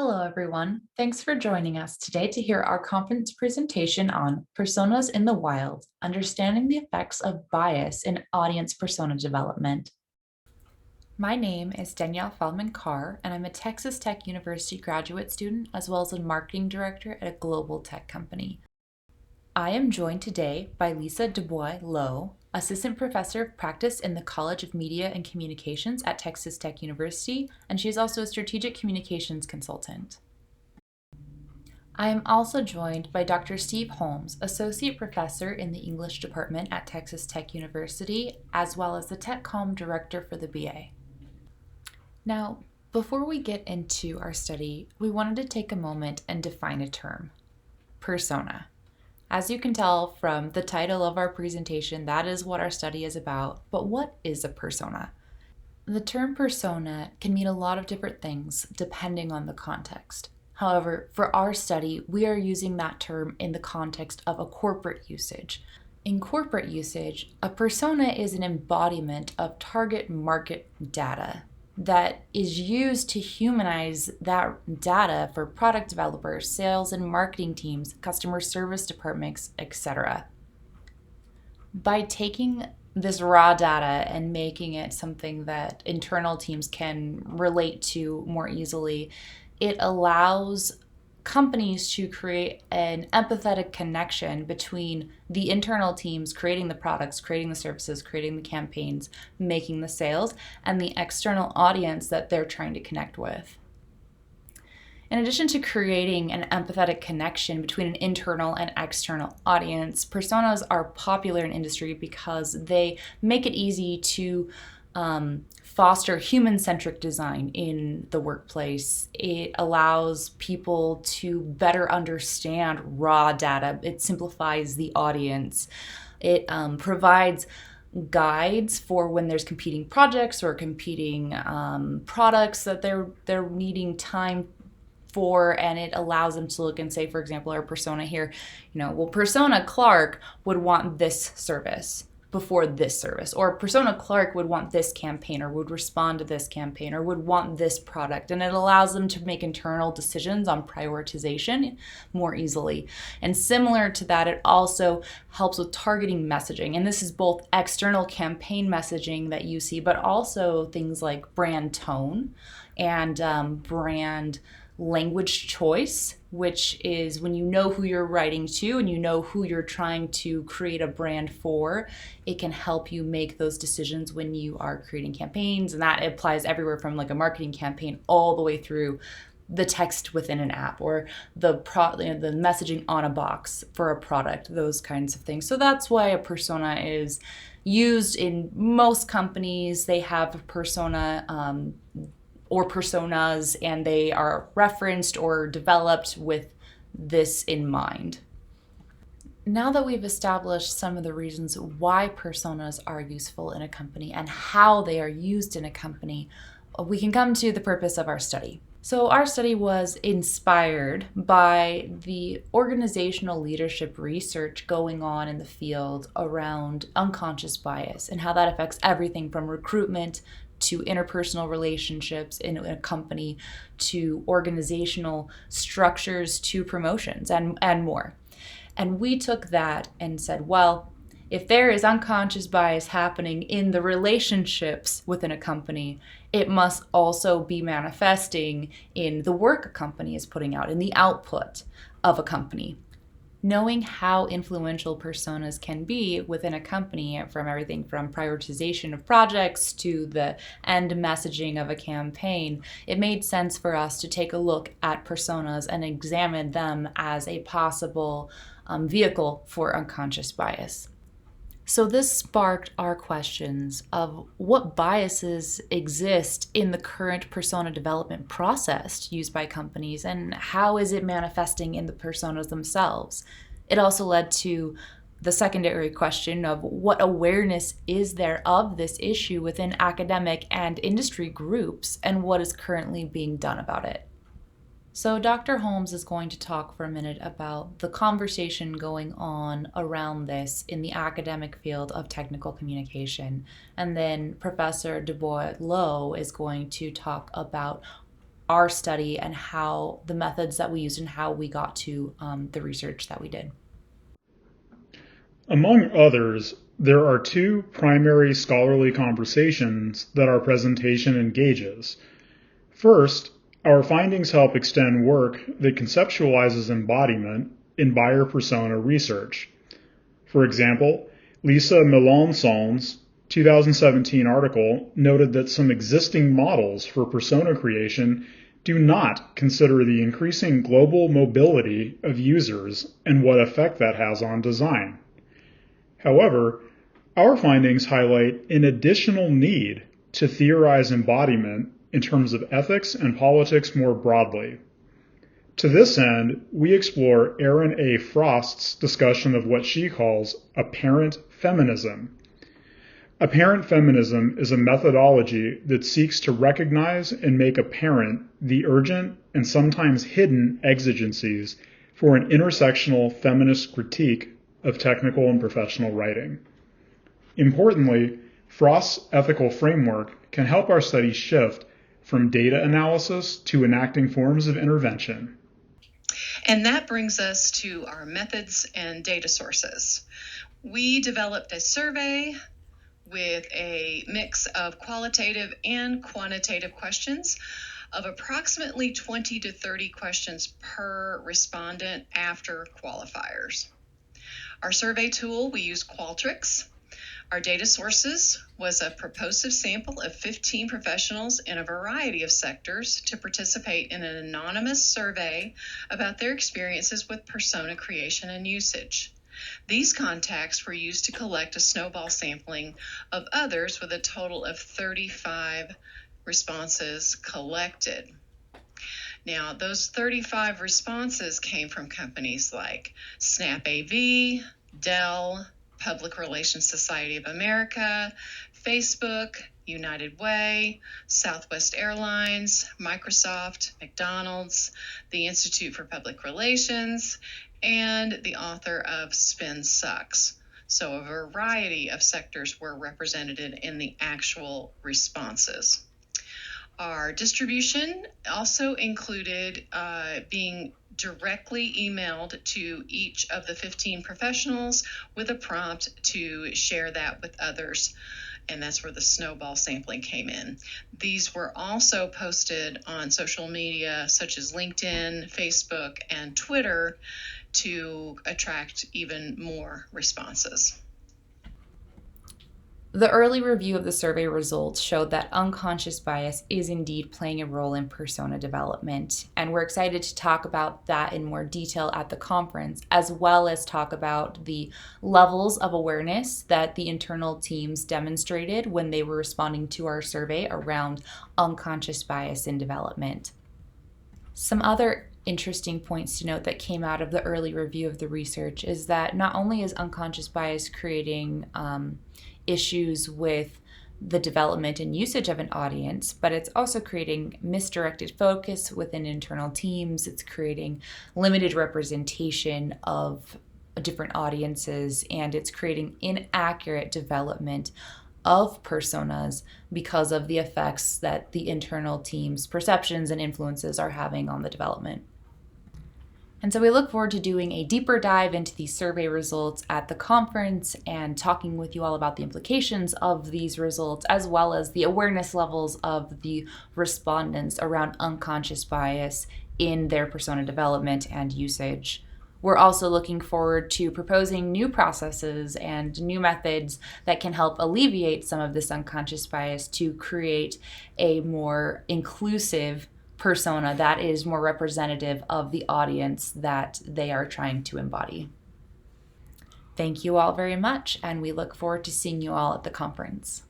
Hello, everyone. Thanks for joining us today to hear our conference presentation on Personas in the Wild, Understanding the Effects of Bias in Audience Persona Development. My name is Danielle Feldman Karr, and I'm a Texas Tech University graduate student as well as a marketing director at a global tech company. I am joined today by Lisa Bois Low, Assistant Professor of Practice in the College of Media and Communications at Texas Tech University, and she's also a Strategic Communications Consultant. I am also joined by Dr. Steve Holmes, Associate Professor in the English Department at Texas Tech University, as well as the TechCom Director for the BA. Now, before we get into our study, we wanted to take a moment and define a term: persona. As you can tell from the title of our presentation, that is what our study is about. But what is a persona? The term persona can mean a lot of different things depending on the context. However, for our study, we are using that term in the context of a corporate usage. In corporate usage, a persona is an embodiment of target market data that is used to humanize that data for product developers, sales and marketing teams, customer service departments, etc. By taking this raw data and making it something that internal teams can relate to more easily, it allows companies to create an empathetic connection between the internal teams creating the products, creating the services, creating the campaigns, making the sales, and the external audience that they're trying to connect with. In addition to creating an empathetic connection between an internal and external audience, personas are popular in industry because they make it easy to foster human-centric design in the workplace. It allows people to better understand raw data. It simplifies the audience. It provides guides for when there's competing projects or competing products that they're needing time for, and it allows them to look and say, for example, our persona here, persona Clark would want this service before this service, or persona Clark would want this campaign, or would respond to this campaign, or would want this product. And it allows them to make internal decisions on prioritization more easily. And similar to that, it also helps with targeting messaging. And this is both external campaign messaging that you see, but also things like brand tone and brand language choice, which is when you know who you're writing to and you know who you're trying to create a brand for, it can help you make those decisions when you are creating campaigns. And that applies everywhere from like a marketing campaign all the way through the text within an app or the messaging on a box for a product, those kinds of things. So that's why a persona is used in most companies. They have a persona or personas, and they are referenced or developed with this in mind. Now that we've established some of the reasons why personas are useful in a company and how they are used in a company, we can come to the purpose of our study. So our study was inspired by the organizational leadership research going on in the field around unconscious bias and how that affects everything from recruitment to interpersonal relationships in a company, to organizational structures, to promotions, and more. And we took that and said, well, if there is unconscious bias happening in the relationships within a company, it must also be manifesting in the work a company is putting out, in the output of a company. Knowing how influential personas can be within a company, from everything from prioritization of projects to the end messaging of a campaign, it made sense for us to take a look at personas and examine them as a possible vehicle for unconscious bias. So this sparked our questions of what biases exist in the current persona development process used by companies, and how is it manifesting in the personas themselves. It also led to the secondary question of what awareness is there of this issue within academic and industry groups, and what is currently being done about it. So Dr. Holmes is going to talk for a minute about the conversation going on around this in the academic field of technical communication. And then Professor Bois Low is going to talk about our study and how the methods that we used and how we got to the research that we did. Among others, there are two primary scholarly conversations that our presentation engages. First, our findings help extend work that conceptualizes embodiment in buyer persona research. For example, Lisa Melanson's 2017 article noted that some existing models for persona creation do not consider the increasing global mobility of users and what effect that has on design. However, our findings highlight an additional need to theorize embodiment in terms of ethics and politics more broadly. To this end, we explore Erin A. Frost's discussion of what she calls apparent feminism. Apparent feminism is a methodology that seeks to recognize and make apparent the urgent and sometimes hidden exigencies for an intersectional feminist critique of technical and professional writing. Importantly, Frost's ethical framework can help our study shift from data analysis to enacting forms of intervention. And that brings us to our methods and data sources. We developed a survey with a mix of qualitative and quantitative questions of approximately 20 to 30 questions per respondent after qualifiers. Our survey tool, we use Qualtrics. Our data sources was a propulsive sample of 15 professionals in a variety of sectors to participate in an anonymous survey about their experiences with persona creation and usage. These contacts were used to collect a snowball sampling of others with a total of 35 responses collected. Now, those 35 responses came from companies like Snap AV, Dell, Public Relations Society of America, Facebook, United Way, Southwest Airlines, Microsoft, McDonald's, the Institute for Public Relations, and the author of Spin Sucks. So a variety of sectors were represented in the actual responses. Our distribution also included being directly emailed to each of the 15 professionals with a prompt to share that with others. And that's where the snowball sampling came in. These were also posted on social media such as LinkedIn, Facebook, and Twitter to attract even more responses. The early review of the survey results showed that unconscious bias is indeed playing a role in persona development, and we're excited to talk about that in more detail at the conference, as well as talk about the levels of awareness that the internal teams demonstrated when they were responding to our survey around unconscious bias in development. Some other interesting points to note that came out of the early review of the research is that not only is unconscious bias creating issues with the development and usage of an audience, but it's also creating misdirected focus within internal teams. It's creating limited representation of different audiences, and it's creating inaccurate development of personas because of the effects that the internal team's perceptions and influences are having on the development. And so we look forward to doing a deeper dive into these survey results at the conference and talking with you all about the implications of these results, as well as the awareness levels of the respondents around unconscious bias in their persona development and usage. We're also looking forward to proposing new processes and new methods that can help alleviate some of this unconscious bias to create a more inclusive persona that is more representative of the audience that they are trying to embody. Thank you all very much, and we look forward to seeing you all at the conference.